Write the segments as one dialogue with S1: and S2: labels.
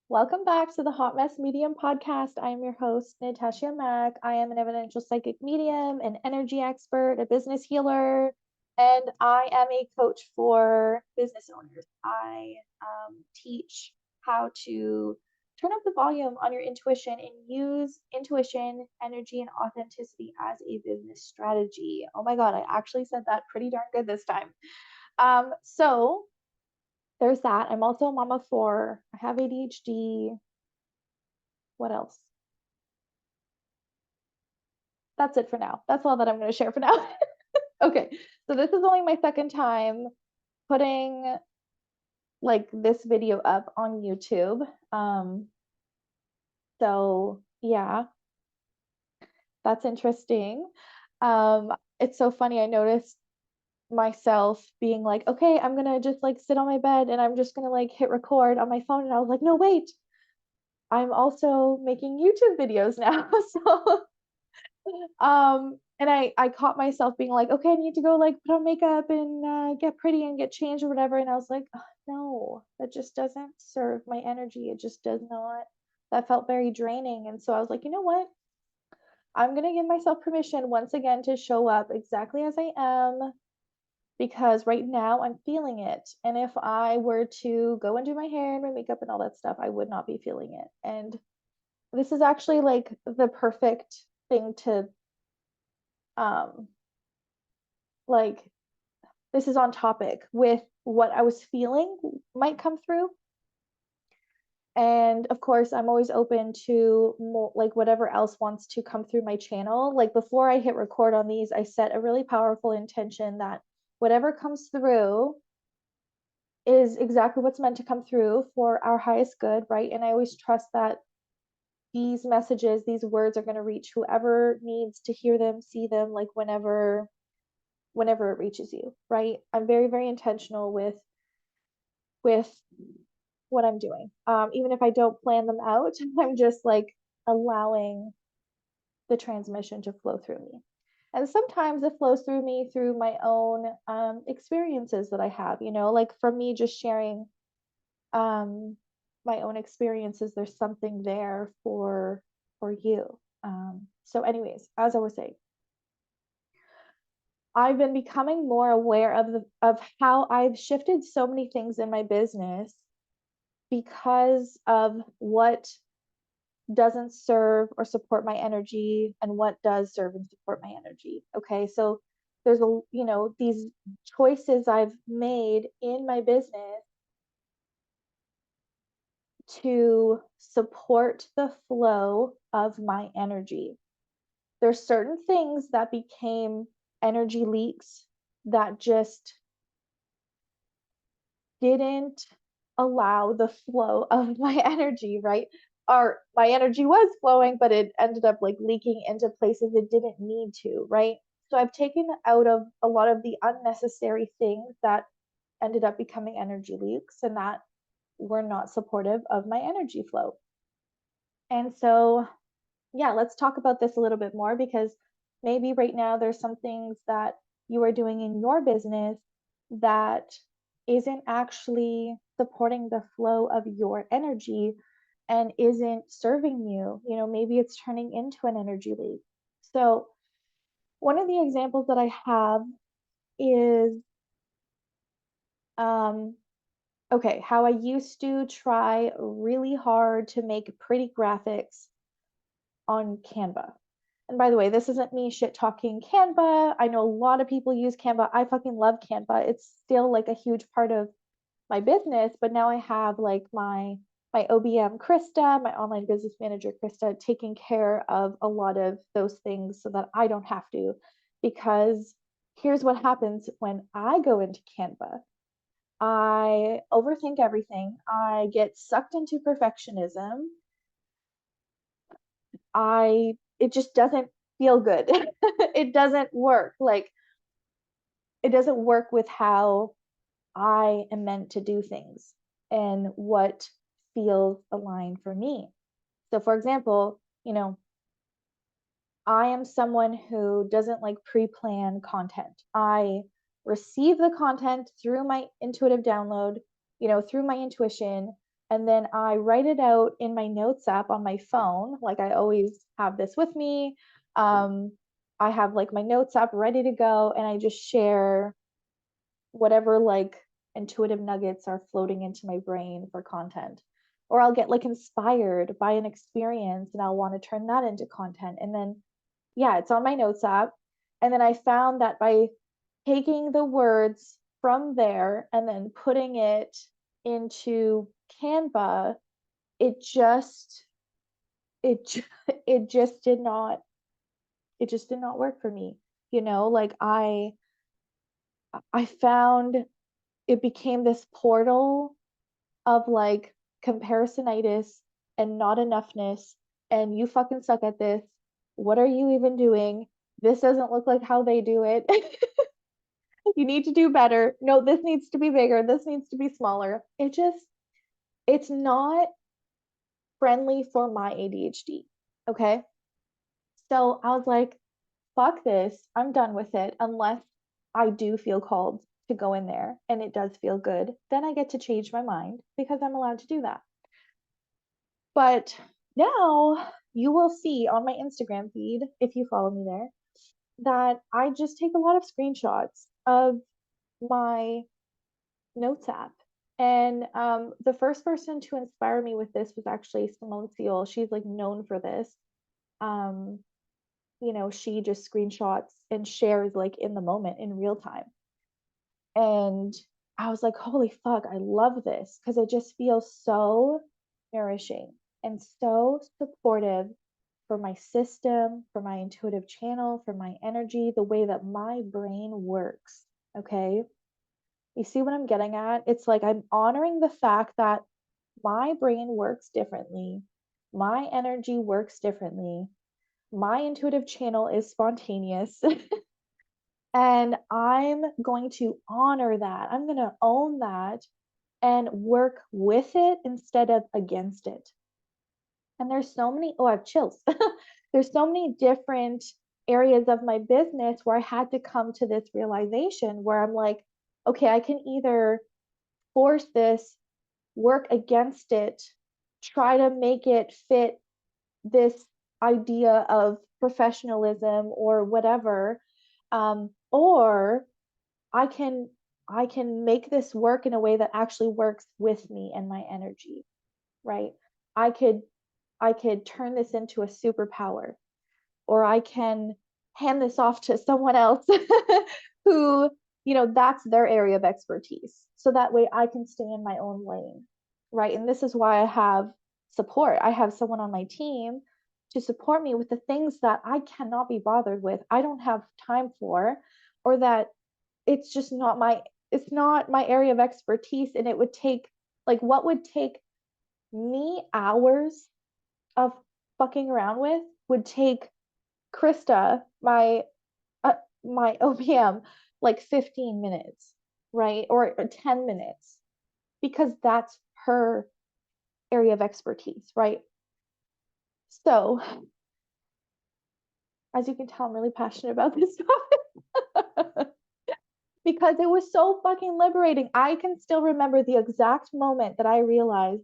S1: Welcome back to the Hot Mess Medium podcast. I am your host, Natasha Mack. I am an evidential psychic medium, an energy expert, a business healer, and I am a coach for business owners. I teach how to turn up the volume on your intuition and use intuition, energy, and authenticity as a business strategy. Oh my God, I actually said that pretty darn good this time. So there's that. I'm also a mom of four. I have ADHD. What else? That's it for now. That's all that I'm going to share for now. Okay. So this is only my second time putting like this video up on YouTube. So yeah, that's interesting. It's so funny. I noticed myself being like, okay, I'm gonna just like sit on my bed and I'm just gonna like hit record on my phone. And I was like, no, wait, I'm also making YouTube videos now. So and I caught myself being like, okay, I need to go like put on makeup and get pretty and get changed or whatever. And I was like, "Oh, no, that just doesn't serve my energy. It just does not. That felt very draining. And so I was like, you know what? I'm gonna give myself permission once again to show up exactly as I am because right now I'm feeling it. And if I were to go and do my hair and my makeup and all that stuff, I would not be feeling it. And this is actually like the perfect thing to um like this is on topic with what I was feeling might come through. And of course, I'm always open to more, like whatever else wants to come through my channel. Like before I hit record on these, I set a really powerful intention that whatever comes through is exactly what's meant to come through for our highest good, right? And I always trust that these messages, these words are going to reach whoever needs to hear them, see them, like whenever it reaches you, right? I'm very, very intentional with what I'm doing. Even if I don't plan them out, I'm just like allowing the transmission to flow through me. And sometimes it flows through me through my own experiences that I have, like for me, just sharing um, my own experiences, there's something there for you. So anyways, as I was saying, I've been becoming more aware of how I've shifted so many things in my business because of what doesn't serve or support my energy and what does serve and support my energy. Okay, so there's these choices I've made in my business to support the flow of my energy. There's certain things that became energy leaks that just didn't allow the flow of my energy, right? Or my energy was flowing, but it ended up like leaking into places it didn't need to, right? So I've taken out of a lot of the unnecessary things that ended up becoming energy leaks and that were not supportive of my energy flow. And so, yeah, let's talk about this a little bit more because maybe right now there's some things that you are doing in your business that isn't actually supporting the flow of your energy and isn't serving you. Maybe it's turning into an energy leak. So, one of the examples that I have is um, okay, how I used to try really hard to make pretty graphics on Canva. And by the way, this isn't me shit talking Canva. I know a lot of people use Canva. I fucking love Canva. It's still like a huge part of my business, but now I have like my OBM Krista, my online business manager Krista, taking care of a lot of those things so that I don't have to. Because here's what happens when I go into Canva. I overthink everything. I get sucked into perfectionism. It just doesn't feel good. It doesn't work. Like it doesn't work with how I am meant to do things and what feels aligned for me. So for example, I am someone who doesn't like pre-plan content. I receive the content through my intuitive download, through my intuition. and then I write it out in my notes app on my phone. Like I always have this with me. I have like my notes app ready to go, and I just share whatever like intuitive nuggets are floating into my brain for content. Or I'll get like inspired by an experience and I'll want to turn that into content. And then, yeah, it's on my notes app. And then I found that by taking the words from there and then putting it into Canva, it just it it just did not work for me. You know, like I found it became this portal of like comparisonitis and not enoughness, and you fucking suck at this. What are you even doing? This doesn't look like how they do it. You need to do better. No, this needs to be bigger. This needs to be smaller. It's not friendly for my ADHD. Okay. So I was like, fuck this. I'm done with it. Unless I do feel called to go in there and it does feel good, then I get to change my mind because I'm allowed to do that. But now you will see on my Instagram feed, if you follow me there, that I just take a lot of screenshots of my notes app. And the first person to inspire me with this was actually Simone Seal. She's like known for this. Um, you know, she just screenshots and shares like in the moment in real time. And I was like, holy fuck, I love this because it just feels so nourishing and so supportive for my system, for my intuitive channel, for my energy, the way that my brain works. Okay. You see what I'm getting at? It's like I'm honoring the fact that my brain works differently, my energy works differently, my intuitive channel is spontaneous. And I'm going to honor that. I'm going to own that and work with it instead of against it. And there's so many, oh, I have chills. There's so many different areas of my business where I had to come to this realization where I'm like, okay, I can either force this, work against it, try to make it fit this idea of professionalism or whatever, or I can make this work in a way that actually works with me and my energy, right? I could turn this into a superpower, or I can hand this off to someone else who, you know, that's their area of expertise. So that way I can stay in my own lane, right? And this is why I have support. I have someone on my team to support me with the things that I cannot be bothered with. I don't have time for, or that it's just not my area of expertise, and it would take like what would take me hours of fucking around with would take Krista, uh, my OPM, like 15 minutes, right? Or 10 minutes, because that's her area of expertise, right? So, as you can tell, I'm really passionate about this topic because it was so fucking liberating. I can still remember the exact moment that I realized,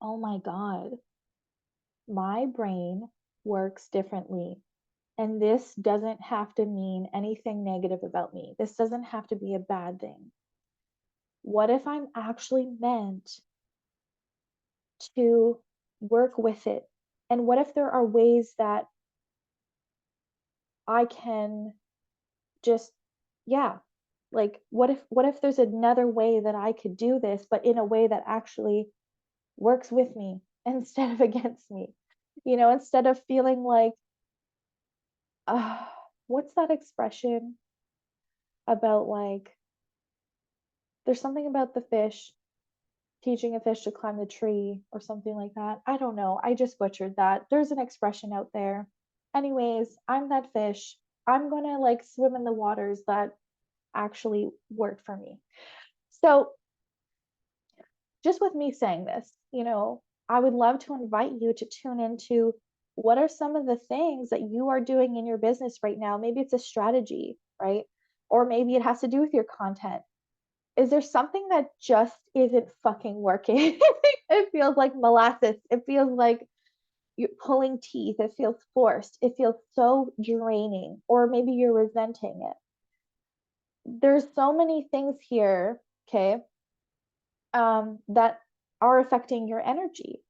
S1: oh my God, my brain works differently. And this doesn't have to mean anything negative about me. This doesn't have to be a bad thing. What if I'm actually meant to work with it? And what if there are ways that I can just, yeah, like what if there's another way that I could do this, but in a way that actually works with me instead of against me? You know, instead of feeling like, uh, what's that expression about like, there's something about the fish teaching a fish to climb the tree or something like that. I don't know. I just butchered that. There's an expression out there. Anyways, I'm that fish. I'm going to like swim in the waters that actually work for me. So, just with me saying this, you know, I would love to invite you to tune into what are some of the things that you are doing in your business right now. Maybe it's a strategy, right? Or maybe it has to do with your content. Is there something that just isn't fucking working? It feels like molasses. It feels like you're pulling teeth. It feels forced. It feels so draining, or maybe you're resenting it. There's so many things here, okay, that are affecting your energy.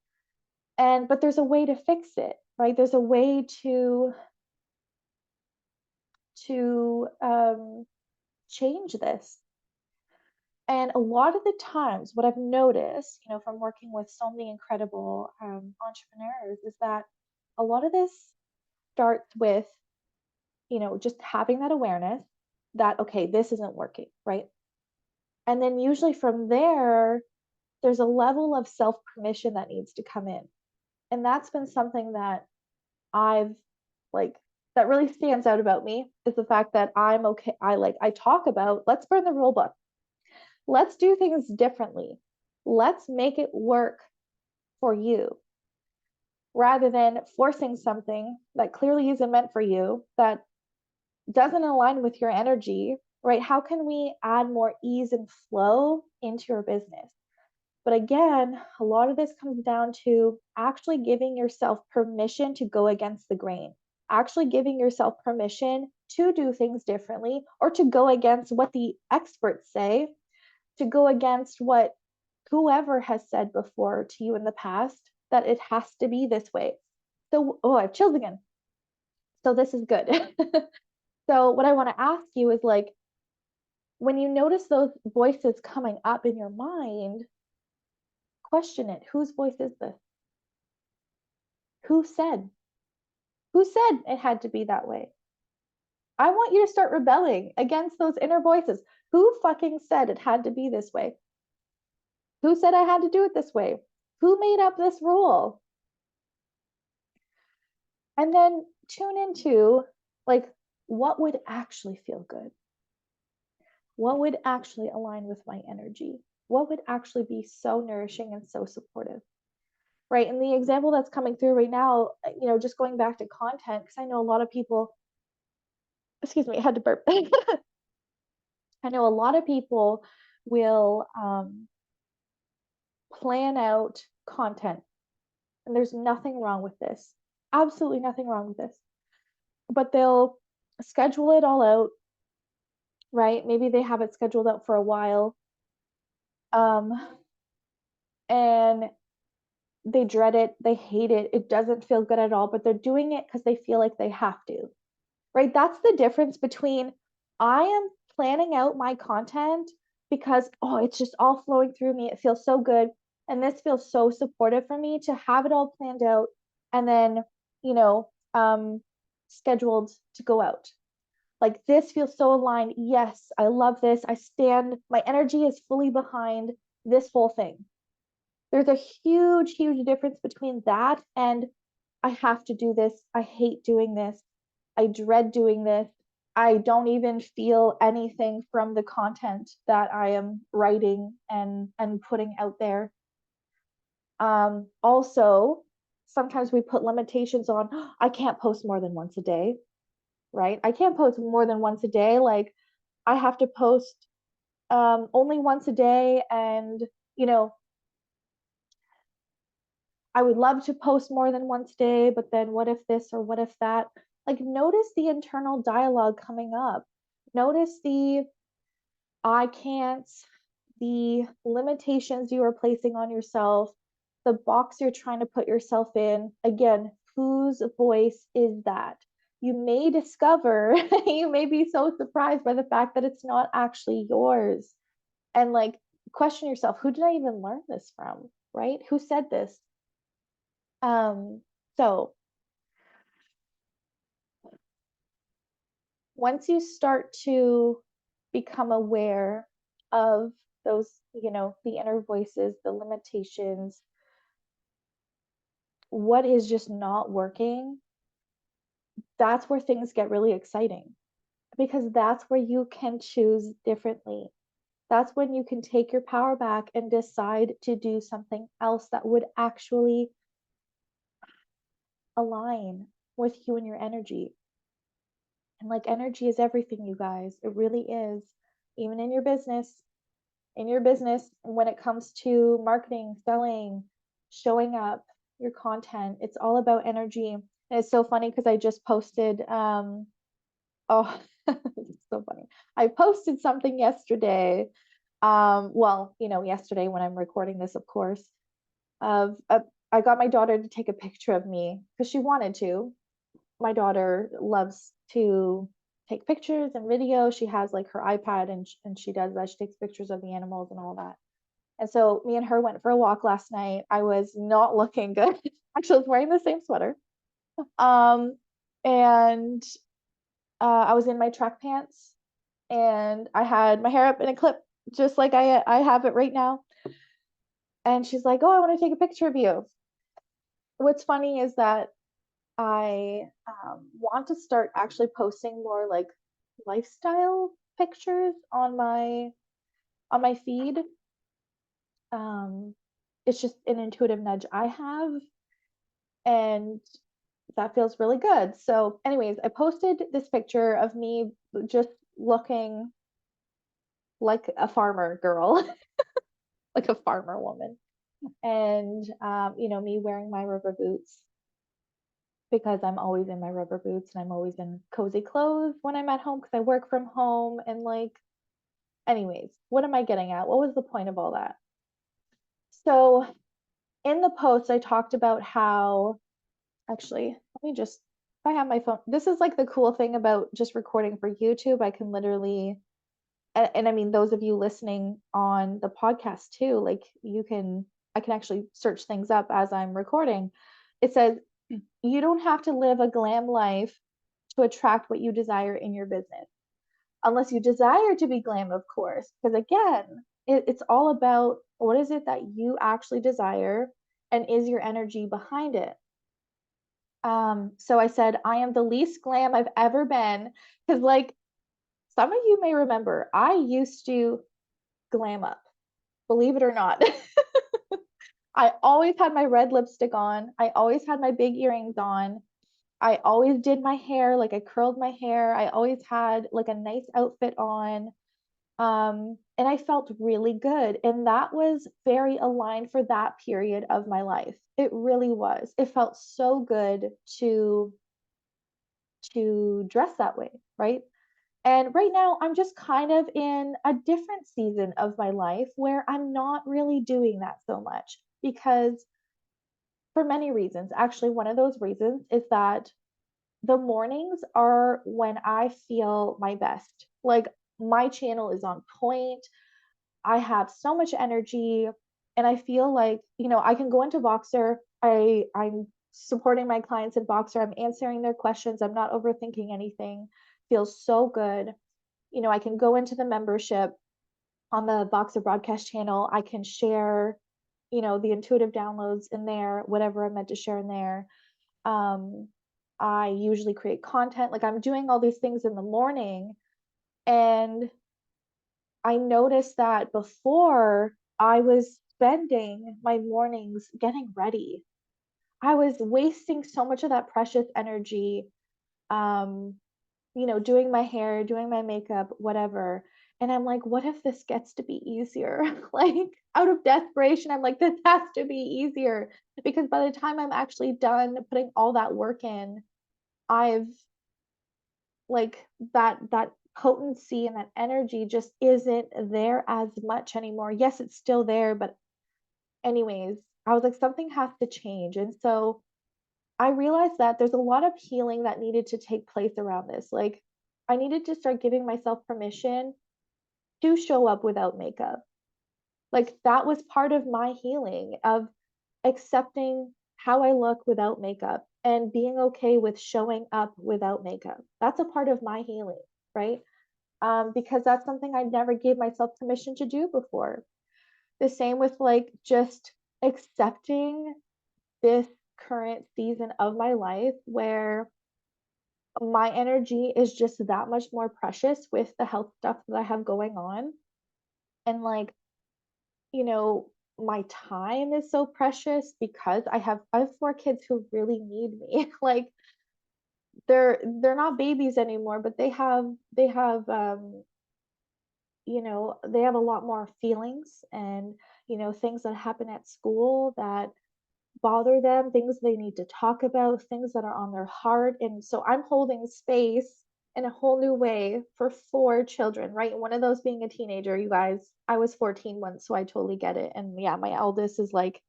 S1: And but there's a way to fix it, right? There's a way to change this. And a lot of the times, what I've noticed, from working with so many incredible entrepreneurs, is that a lot of this starts with, just having that awareness that, okay, this isn't working, right? And then usually from there, there's a level of self permission that needs to come in. And that's been something that I've like, that really stands out about me is the fact that I'm okay. I talk about, let's burn the rule book. Let's do things differently. Let's make it work for you rather than forcing something that clearly isn't meant for you, that doesn't align with your energy, right? How can we add more ease and flow into your business? But again, a lot of this comes down to actually giving yourself permission to go against the grain, actually giving yourself permission to do things differently or to go against what the experts say, to go against what whoever has said before to you in the past that it has to be this way. So, oh, I have chills again. So, this is good. So, what I want to ask you is like, when you notice those voices coming up in your mind, question it. Whose voice is this? Who said? Who said it had to be that way? I want you to start rebelling against those inner voices. Who fucking said it had to be this way? Who said I had to do it this way? Who made up this rule? And then tune into like what would actually feel good? What would actually align with my energy? What would actually be so nourishing and so supportive? Right. And the example that's coming through right now, just going back to content, because I know a lot of people, excuse me, I had to burp. I know a lot of people will plan out content, and there's nothing wrong with this. Absolutely nothing wrong with this. But they'll schedule it all out, right? Maybe they have it scheduled out for a while. Um, and they dread it, they hate it, it doesn't feel good at all, but they're doing it because they feel like they have to, right? That's the difference between I am planning out my content because, oh, it's just all flowing through me. It feels so good. And this feels so supportive for me to have it all planned out and then, you know, scheduled to go out. Like this feels so aligned. Yes, I love this. I stand, my energy is fully behind this whole thing. There's a huge, huge difference between that and I have to do this. I hate doing this. I dread doing this. I don't even feel anything from the content that I am writing and putting out there. Also, sometimes we put limitations on, I can't post more than once a day, right? I can't post more than once a day. Like I have to post only once a day and you know I would love to post more than once a day, but then what if this or what if that? Like, notice the internal dialogue coming up. Notice the I can't, the limitations you are placing on yourself, the box you're trying to put yourself in. Again, whose voice is that? You may discover, you may be so surprised by the fact that it's not actually yours. And like, question yourself, who did I even learn this from? Right? Who said this? Um, so once you start to become aware of those, the inner voices, the limitations, what is just not working, that's where things get really exciting because that's where you can choose differently. That's when you can take your power back and decide to do something else that would actually align with you and your energy. And like energy is everything, you guys. It really is. Even in your business, in your business when it comes to marketing, selling, showing up, your content. It's all about energy. And it's so funny because I just posted oh it's so funny. I posted something yesterday. Well, yesterday when I'm recording this, of course, of I got my daughter to take a picture of me because she wanted to. My daughter loves to take pictures and videos. She has like her iPad and she does that. She takes pictures of the animals and all that. And so me and her went for a walk last night. I was not looking good. Actually, I was wearing the same sweater. And I was in my track pants and I had my hair up in a clip, just like I have it right now. And she's like, "Oh, I want to take a picture of you." What's funny is that I want to start actually posting more like lifestyle pictures on my feed. Um, it's just an intuitive nudge I have, and that feels really good. So, anyways, I posted this picture of me just looking like a farmer girl, like a farmer woman, and me wearing my rubber boots because I'm always in my rubber boots and I'm always in cozy clothes when I'm at home because I work from home. And like, anyways, what am I getting at? What was the point of all that? So in the post, I talked about how, actually, let me just, if I have my phone, this is like the cool thing about just recording for YouTube. I can literally, and I mean, those of you listening on the podcast too, like I can actually search things up as I'm recording. It says, you don't have to live a glam life to attract what you desire in your business. Unless you desire to be glam, of course, because again, it's all about what is it that you actually desire and is your energy behind it. So I said, I am the least glam I've ever been. Because, like, some of you may remember, I used to glam up, believe it or not. I always had my red lipstick on, I always had my big earrings on. I always did my hair, like I curled my hair. I always had like a nice outfit on. And I felt really good. And that was very aligned for that period of my life. It really was. It felt so good to dress that way, right? And right now I'm just kind of in a different season of my life where I'm not really doing that so much because for many reasons. Actually, one of those reasons is that the mornings are when I feel my best. Like my channel is on point. I have so much energy and I feel like, I can go into Voxer. I'm supporting my clients in Voxer. I'm answering their questions. I'm not overthinking anything. Feels so good. I can go into the membership on the Voxer broadcast channel. I can share, the intuitive downloads in there, whatever I'm meant to share in there. um I usually create content, like I'm doing all these things in the morning. And I noticed that before I was spending my mornings getting ready, I was wasting so much of that precious energy, um doing my hair, doing my makeup, whatever. And I'm like, what if this gets to be easier? Like out of desperation, I'm like, this has to be easier because by the time I'm actually done putting all that work in, I've like that potency and that energy just isn't there as much anymore. Yes, it's still there, but anyways, I was like, something has to change. And so I realized that there's a lot of healing that needed to take place around this. Like I needed to start giving myself permission to show up without makeup. Like that was part of my healing of accepting how I look without makeup and being okay with showing up without makeup. That's a part of my healing, right? Because that's something I never gave myself permission to do before. The same with like just accepting this current season of my life where my energy is just that much more precious with the health stuff that I have going on. And like, you know, my time is so precious because I have 4 kids who really need me. Like they're not babies anymore, but they have they have a lot more feelings and, things that happen at school that bother them, things they need to talk about, things that are on their heart. And so I'm holding space in a whole new way for four children, right? One of those being a teenager, you guys. I was 14 once, so I totally get it. And yeah, my eldest is like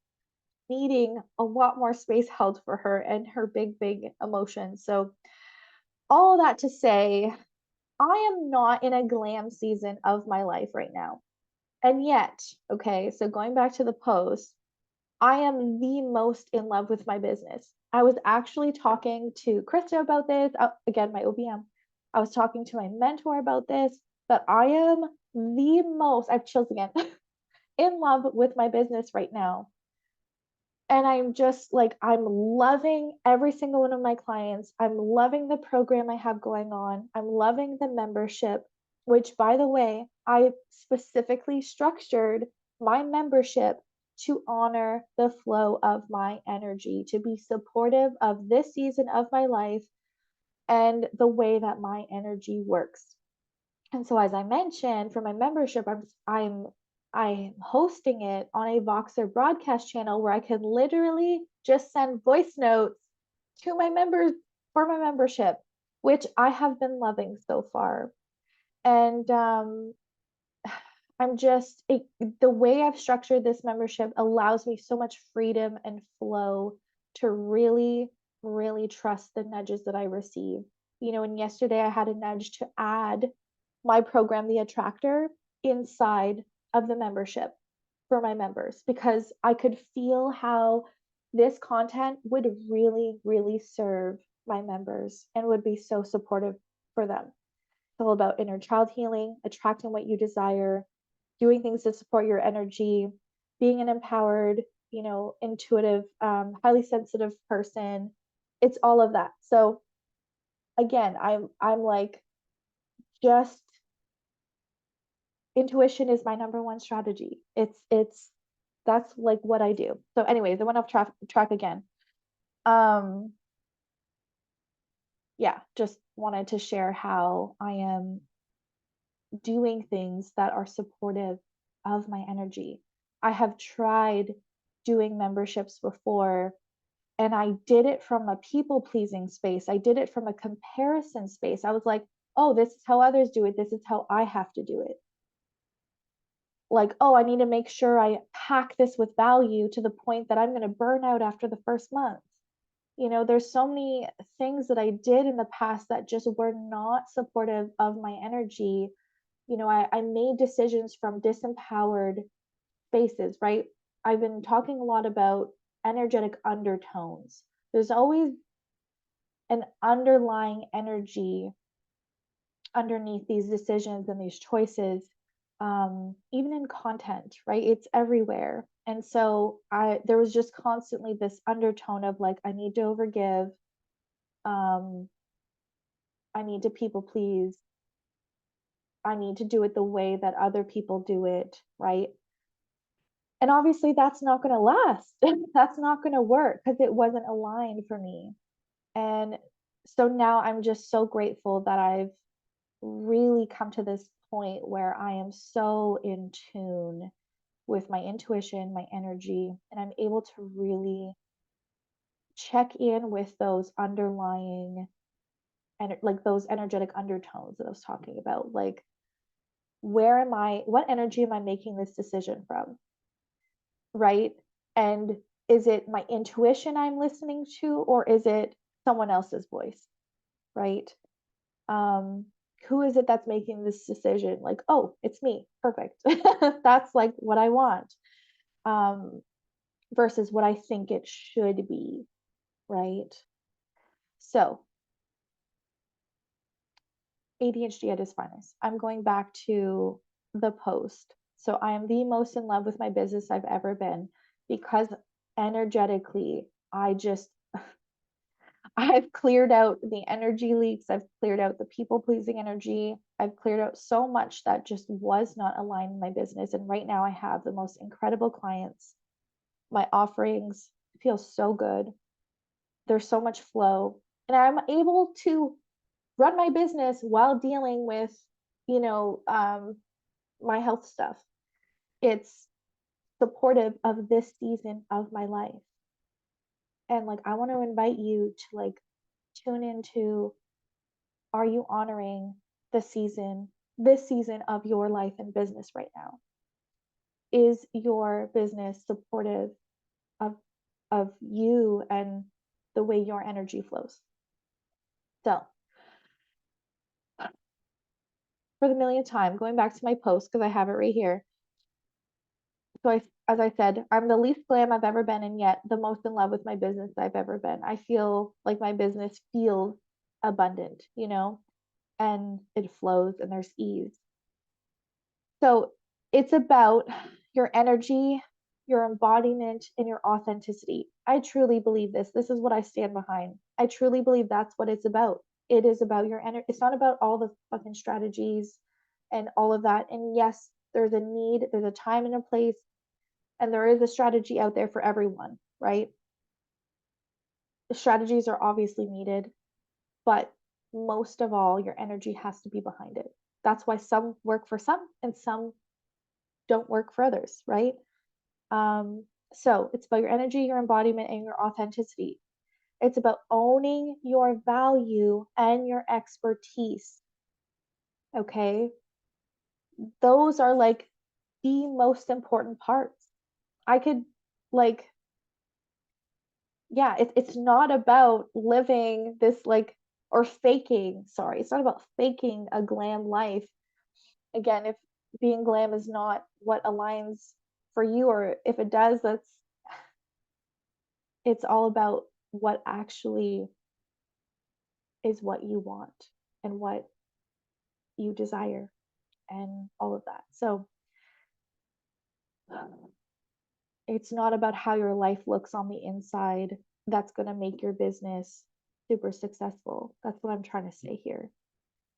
S1: needing a lot more space held for her and her big, big emotions. So, all that to say, I am not in a glam season of my life right now. And yet, okay, so going back to the post, I am the most in love with my business. I was actually talking to Krista about this, again, my OBM. I was talking to my mentor about this, that I am the most, I have chills again, in love with my business right now. And I'm just like, I'm loving every single one of my clients. I'm loving the program I have going on. I'm loving the membership, which, by the way, I specifically structured my membership to honor the flow of my energy, to be supportive of this season of my life and the way that my energy works. And so, as I mentioned, for my membership, I'm hosting it on a Voxer broadcast channel where I can literally just send voice notes to my members for my membership, which I have been loving so far. And I'm just the way I've structured this membership allows me so much freedom and flow to really, really trust the nudges that I receive. And yesterday I had a nudge to add my program, The Attractor, inside of the membership for my members because I could feel how this content would really, really serve my members and would be so supportive for them. It's all about inner child healing, attracting what you desire, doing things to support your energy, being an empowered, intuitive, highly sensitive person. It's all of that. So again, I'm like, just intuition is my number one strategy. It's that's like what I do. So anyways, I went off track again. Um yeah, just wanted to share how I am doing things that are supportive of my energy. I have tried doing memberships before and I did it from a people pleasing space. I did it from a comparison space. I was like, oh, this is how others do it. This is how I have to do it. Like, oh, I need to make sure I pack this with value to the point that I'm going to burn out after the first month. There's so many things that I did in the past that just were not supportive of my energy. I made decisions from disempowered spaces, right? I've been talking a lot about energetic undertones. There's always an underlying energy underneath these decisions and these choices, even in content, right? It's everywhere. And so there was just constantly this undertone of like, I need to overgive. Um, I need to people please. I need to do it the way that other people do it, right? And obviously that's not going to last. That's not going to work because it wasn't aligned for me. And so now I'm just so grateful that I've really come to this point where I am so in tune with my intuition, my energy, and I'm able to really check in with those underlying and like those energetic undertones that I was talking about. Like, what energy am I making this decision from? Right? And is it my intuition I'm listening to, or is it someone else's voice? Right? Um, who is it that's making this decision? Like, oh, it's me. Perfect. That's like what I want. Versus what I think it should be, right? So, ADHD at its finest. I'm going back to the post. So, I am the most in love with my business I've ever been because energetically, I've cleared out the energy leaks. I've cleared out the people pleasing energy. I've cleared out so much that just was not aligned in my business. And right now, I have the most incredible clients. My offerings feel so good. There's so much flow. And I'm able to run my business while dealing with, you know, my health stuff. It's supportive of this season of my life. And like, I want to invite you to like tune into, are you honoring this season of your life and business right now? Is your business supportive of you and the way your energy flows? So for the millionth time, going back to my post, because I have it right here. So as I said, I'm the least glam I've ever been, and yet the most in love with my business I've ever been. I feel like my business feels abundant, and it flows and there's ease. So it's about your energy, your embodiment, and your authenticity. I truly believe this. This is what I stand behind. I truly believe that's what it's about. It is about your energy. It's not about all the fucking strategies and all of that. And yes, there's a need, there's a time and a place, and there is a strategy out there for everyone, right? The strategies are obviously needed, but most of all, your energy has to be behind it. That's why some work for some and some don't work for others, right? So it's about your energy, your embodiment, and your authenticity. It's about owning your value and your expertise. Okay. Those are like the most important parts. I could like, yeah, it's not about living this like, or faking, sorry, it's not about faking a glam life. Again, if being glam is not what aligns for you, or if it does, it's all about what actually is what you want and what you desire and all of that. So it's not about how your life looks on the inside that's going to make your business super successful. That's what I'm trying to say here.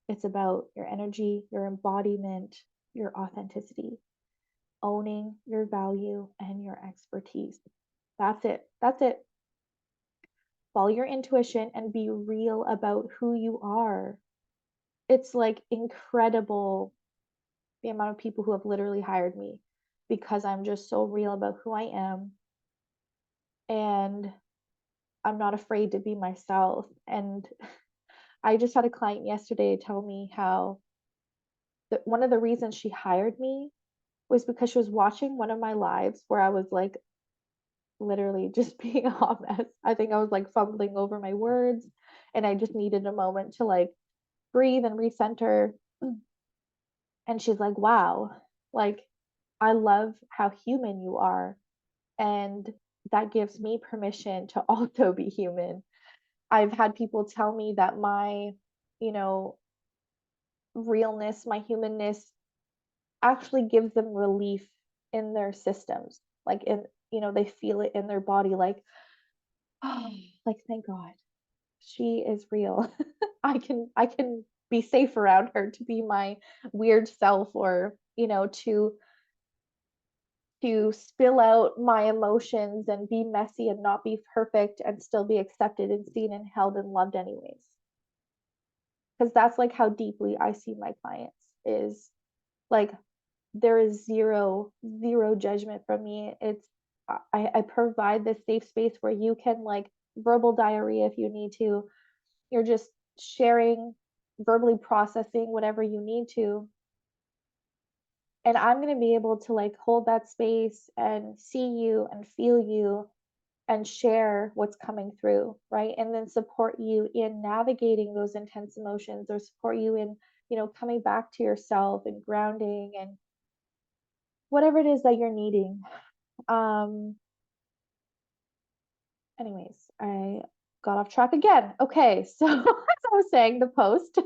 S1: It's about your energy, your embodiment, your authenticity, owning your value and your expertise. That's it. That's it. Follow your intuition and be real about who you are. It's like incredible the amount of people who have literally hired me because I'm just so real about who I am, and I'm not afraid to be myself. And I just had a client yesterday tell me how one of the reasons she hired me was because she was watching one of my lives where I was like literally just being a hot mess. I think I was like fumbling over my words, and I just needed a moment to like breathe and recenter. And she's like, wow, like I love how human you are. And that gives me permission to also be human. I've had people tell me that my, you know, realness, my humanness actually gives them relief in their systems. Like they feel it in their body, like, oh, like thank God she is real. I can be safe around her to be my weird self, or, to spill out my emotions and be messy and not be perfect and still be accepted and seen and held and loved anyways. Because that's like how deeply I see my clients, is like there is zero judgment from me. I provide this safe space where you can like verbal diarrhea if you need to. You're just sharing, verbally processing whatever you need to, and I'm going to be able to like hold that space and see you and feel you and share what's coming through, right? And then support you in navigating those intense emotions, or support you in, coming back to yourself and grounding and whatever it is that you're needing. Um, Anyways, I got off track again. Okay, so as I was saying, the post.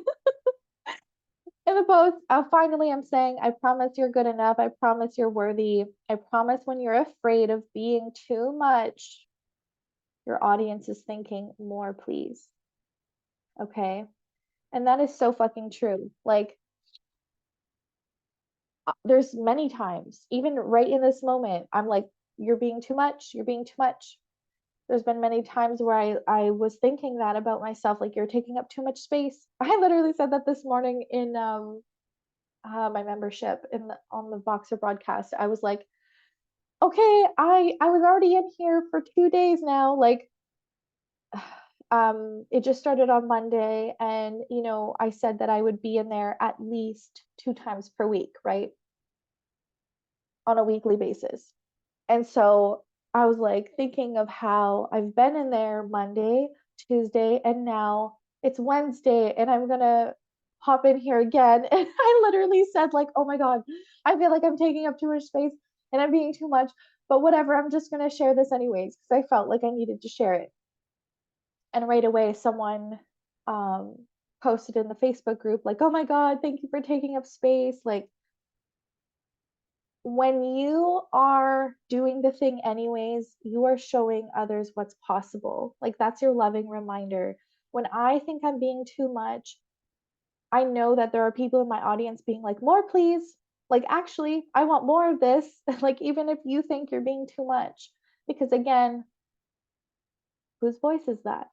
S1: In the post, finally, I'm saying, I promise you're good enough. I promise you're worthy. I promise when you're afraid of being too much, your audience is thinking more, please. Okay. And that is so fucking true. Like, there's many times, even right in this moment, I'm like, you're being too much. You're being too much. There's been many times where I was thinking that about myself, like, you're taking up too much space. I literally said that this morning my membership on the Boxer broadcast. I was like, okay, I was already in here for 2 days now. Like, it just started on Monday, and I said that I would be in there at least 2 times per week, right? On a weekly basis. And so I was like thinking of how I've been in there Monday, Tuesday, and now it's Wednesday, and I'm gonna hop in here again. And I literally said, like, oh my God, I feel like I'm taking up too much space and I'm being too much, but whatever, I'm just gonna share this anyways, because I felt like I needed to share it. And right away, someone um posted in the Facebook group, like, oh my God, thank you for taking up space. Like, when you are doing the thing anyways, you are showing others what's possible. Like, that's your loving reminder. When I think I'm being too much, I know that there are people in my audience being like, more, please. Like, actually, I want more of this. Like, even if you think you're being too much. Because again, whose voice is that?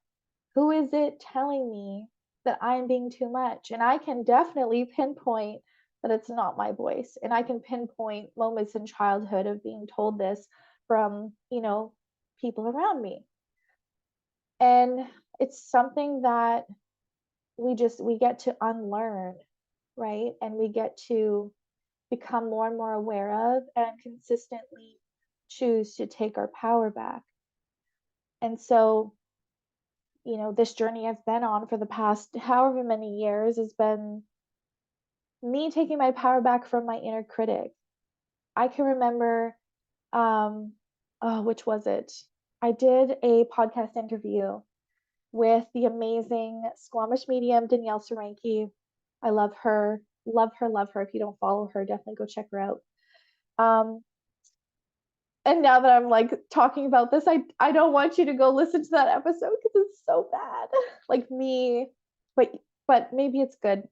S1: Who is it telling me that I'm being too much? And I can definitely pinpoint that it's not my voice. And I can pinpoint moments in childhood of being told this from, people around me. And it's something that we get to unlearn, right? And we get to become more and more aware of and consistently choose to take our power back. And so this journey I've been on for the past however many years has been me taking my power back from my inner critic. I can remember, oh, which was it? I did a podcast interview with the amazing Squamish medium Danielle Saranki. I love her, love her, love her. If you don't follow her, definitely go check her out. Um, and now that I'm like talking about this, I don't want you to go listen to that episode because it's so bad. Like me, but maybe it's good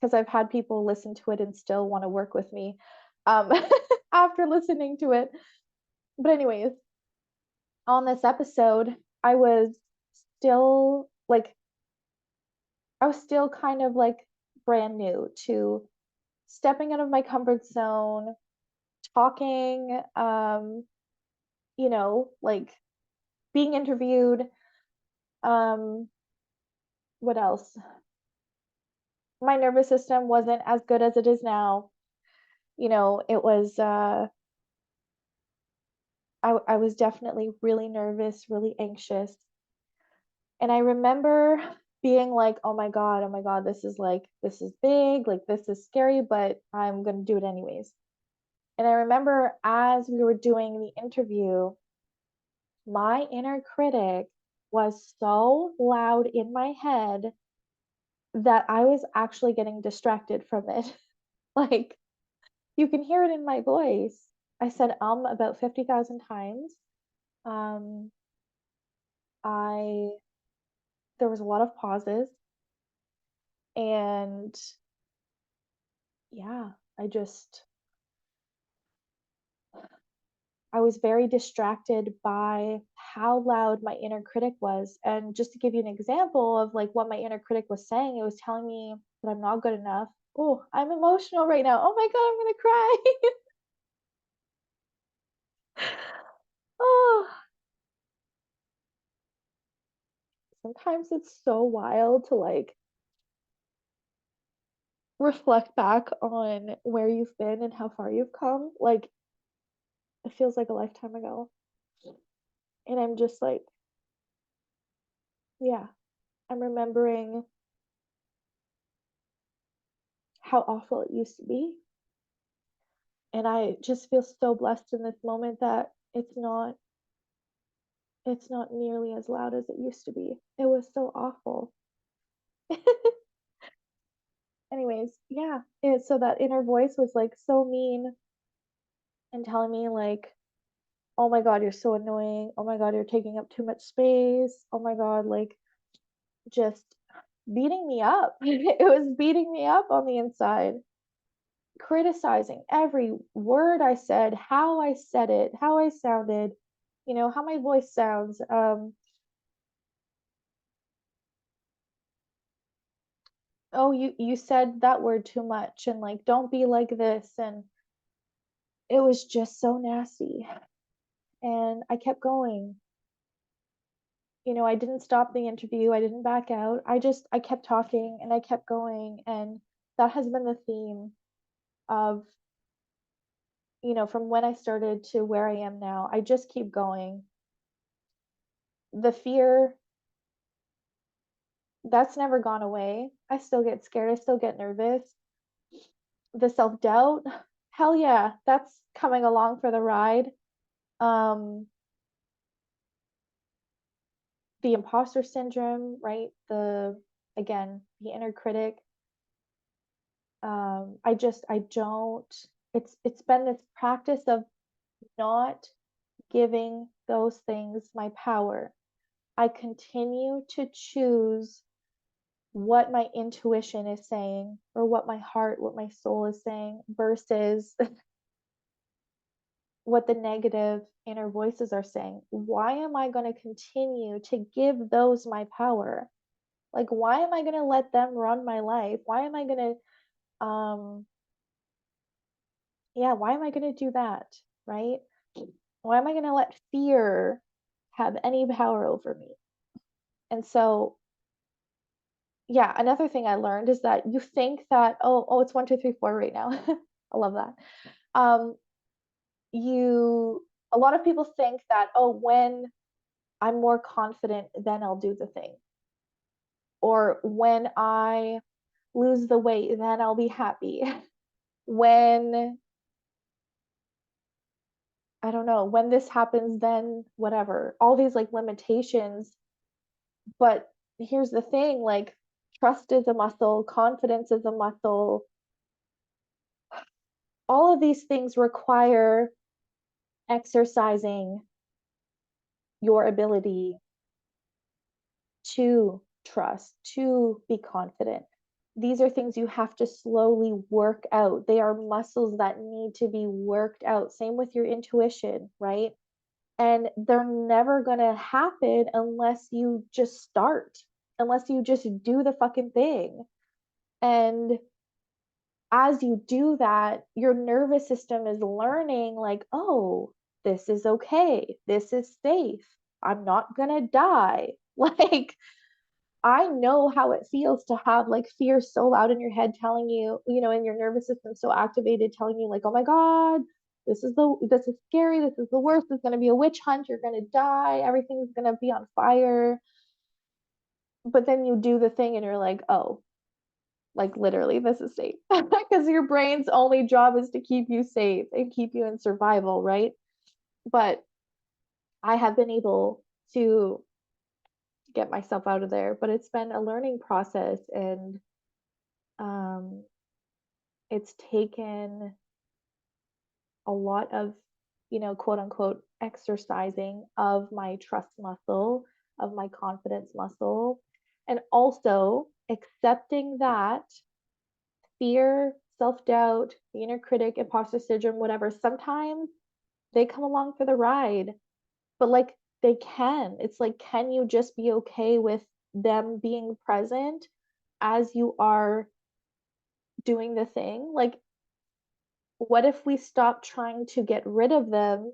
S1: because I've had people listen to it and still want to work with me um after listening to it. But anyways, on this episode, I was still like I was still kind of like brand new to stepping out of my comfort zone, talking, like being interviewed. Um, what else? My nervous system wasn't as good as it is now. It was I was definitely really nervous, really anxious. And I remember being like, oh my God, this is big, like this is scary, but I'm gonna do it anyways. And I remember as we were doing the interview, my inner critic was so loud in my head that I was actually getting distracted from it. Like, you can hear it in my voice. I said about 50,000 times. Um, I There was a lot of pauses, and yeah, I was very distracted by how loud my inner critic was. And just to give you an example of like what my inner critic was saying, it was telling me that I'm not good enough. Oh, I'm emotional right now. Oh my God, I'm gonna cry. Oh, sometimes it's so wild to like reflect back on where you've been and how far you've come. Like, it feels like a lifetime ago. And I'm just like, yeah, I'm remembering how awful it used to be. And I just feel so blessed in this moment that it's not nearly as loud as it used to be. It was so awful. Anyways, yeah. So that inner voice was like so mean and telling me like, oh my God, you're so annoying. Oh my God, you're taking up too much space. Oh my God, like just beating me up. It was beating me up on the inside, criticizing every word I said, how I said it, how I sounded, how my voice sounds. oh, you said that word too much, and like, don't be like this. And it was just so nasty. And I kept going. I didn't stop the interview. I didn't back out. I kept talking and I kept going. And that has been the theme of, from when I started to where I am now. I just keep going. The fear, that's never gone away. I still get scared. I still get nervous. The self-doubt, hell yeah, that's coming along for the ride. Um, the imposter syndrome, right? Again, the inner critic. I don't, it's been this practice of not giving those things my power. I continue to choose what my intuition is saying, or what my heart, what my soul is saying, versus what the negative inner voices are saying. Why am I going to continue to give those my power? Like, why am I going to let them run my life? Why am I going to, yeah, why am I going to do that? Right? Why am I going to let fear have any power over me? And so, yeah, another thing I learned is that you think that, oh, it's 1, 2, 3, 4 right now. I love that. Um, a lot of people think that, oh, when I'm more confident, then I'll do the thing. Or when I lose the weight, then I'll be happy. When, I don't know, when this happens, then whatever. All these like limitations. But here's the thing, like, trust is a muscle, confidence is a muscle. All of these things require exercising your ability to trust, to be confident. These are things you have to slowly work out. They are muscles that need to be worked out. Same with your intuition, right? And they're never going to happen unless you just start, unless you just do the fucking thing. And as you do that, your nervous system is learning, like, oh, this is okay. This is safe. I'm not going to die. Like, I know how it feels to have like fear so loud in your head telling you, and your nervous system so activated telling you like, oh my God, this is scary, this is the worst, it's gonna be a witch hunt, you're gonna die, everything's gonna be on fire. But then you do the thing and you're like, oh, like literally this is safe. Because your brain's only job is to keep you safe and keep you in survival, right? But I have been able to get myself out of there, but it's been a learning process. And um it's taken a lot of, quote unquote, exercising of my trust muscle, of my confidence muscle, and also accepting that fear, self-doubt, the inner critic, imposter syndrome, whatever, sometimes they come along for the ride. But like, it's like, can you just be okay with them being present as you are doing the thing? Like, what if we stop trying to get rid of them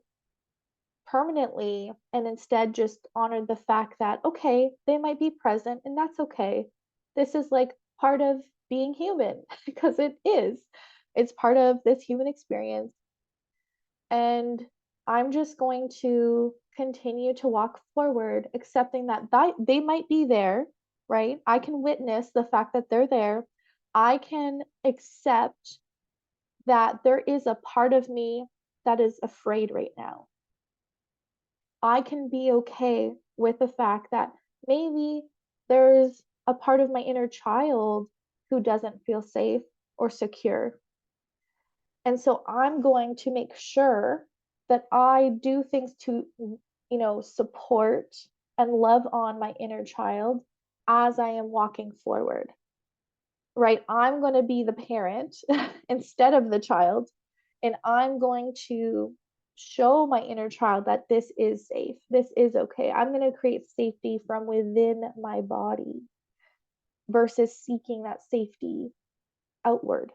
S1: permanently and instead just honor the fact that, okay, they might be present and that's okay. This is like part of being human because it is. It's part of this human experience. And I'm just going to continue to walk forward, accepting that they might be there, right? I can witness the fact that they're there. I can accept that there is a part of me that is afraid right now. I can be okay with the fact that maybe there's a part of my inner child who doesn't feel safe or secure. And so I'm going to make sure that I do things to, support and love on my inner child as I am walking forward. Right? I'm going to be the parent instead of the child. And I'm going to show my inner child that this is safe. This is okay. I'm going to create safety from within my body. versus seeking that safety outward,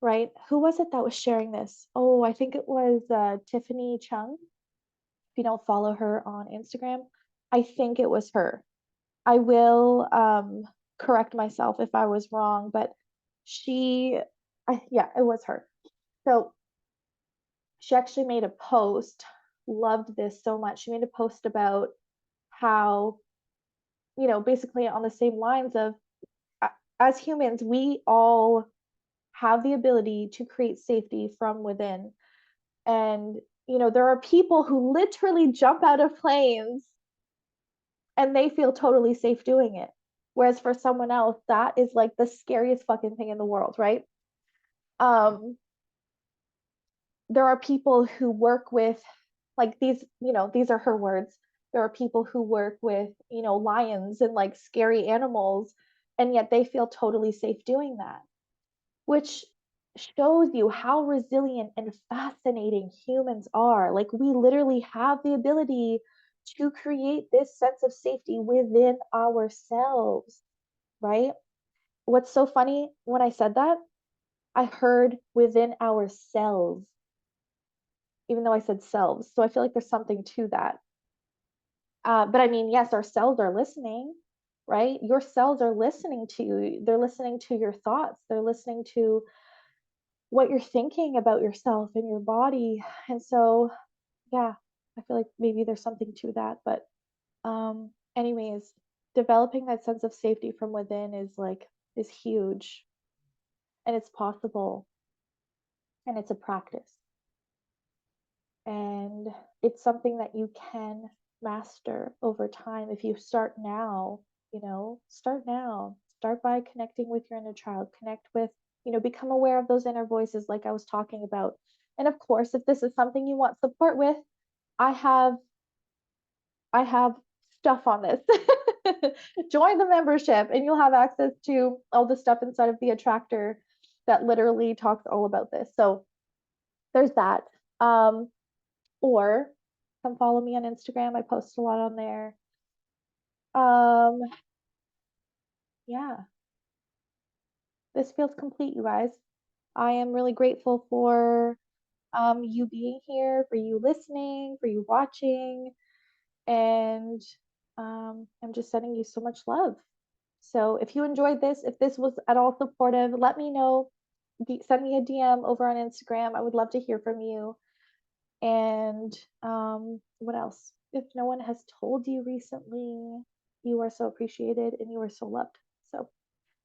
S1: right? Who was it that was sharing this? Oh, I think it was Tiffany Chung. If you don't follow her on Instagram, I think it was her. I will correct myself if I was wrong, but yeah, it was her. So she actually made a post, loved this so much. She made a post about how, basically on the same lines of, as humans, we all have the ability to create safety from within. And, there are people who literally jump out of planes and they feel totally safe doing it. Whereas for someone else, that is like the scariest fucking thing in the world, right? Um, there are people who work with, like, these are her words. There are people who work with, lions and like scary animals, and yet they feel totally safe doing that, which shows you how resilient and fascinating humans are. Like, we literally have the ability to create this sense of safety within ourselves, right? What's so funny, when I said that, I heard within ourselves, even though I said selves. So I feel like there's something to that. But I mean, yes, our cells are listening, right? Your cells are listening to you. They're listening to your thoughts. They're listening to what you're thinking about yourself and your body. And so, yeah, I feel like maybe there's something to that. But anyways, developing that sense of safety from within is huge, and it's possible, and it's a practice, and it's something that you can master over time if you start now. Start now. Start by connecting with your inner child, connect with, become aware of those inner voices like I was talking about. And of course, if this is something you want support with, i have I have stuff on this. Join the membership and you'll have access to all the stuff inside of the attractor that literally talks all about this. So there's that. Or come follow me on Instagram. I post a lot on there. Um, yeah, this feels complete, you guys. I am really grateful for you being here, for you listening, for you watching, and I'm just sending you so much love. So if you enjoyed this, if this was at all supportive, let me know. Send me a DM over on Instagram. I would love to hear from you. And what else? If no one has told you recently, you are so appreciated and you are so loved. So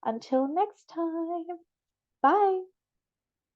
S1: until next time, bye.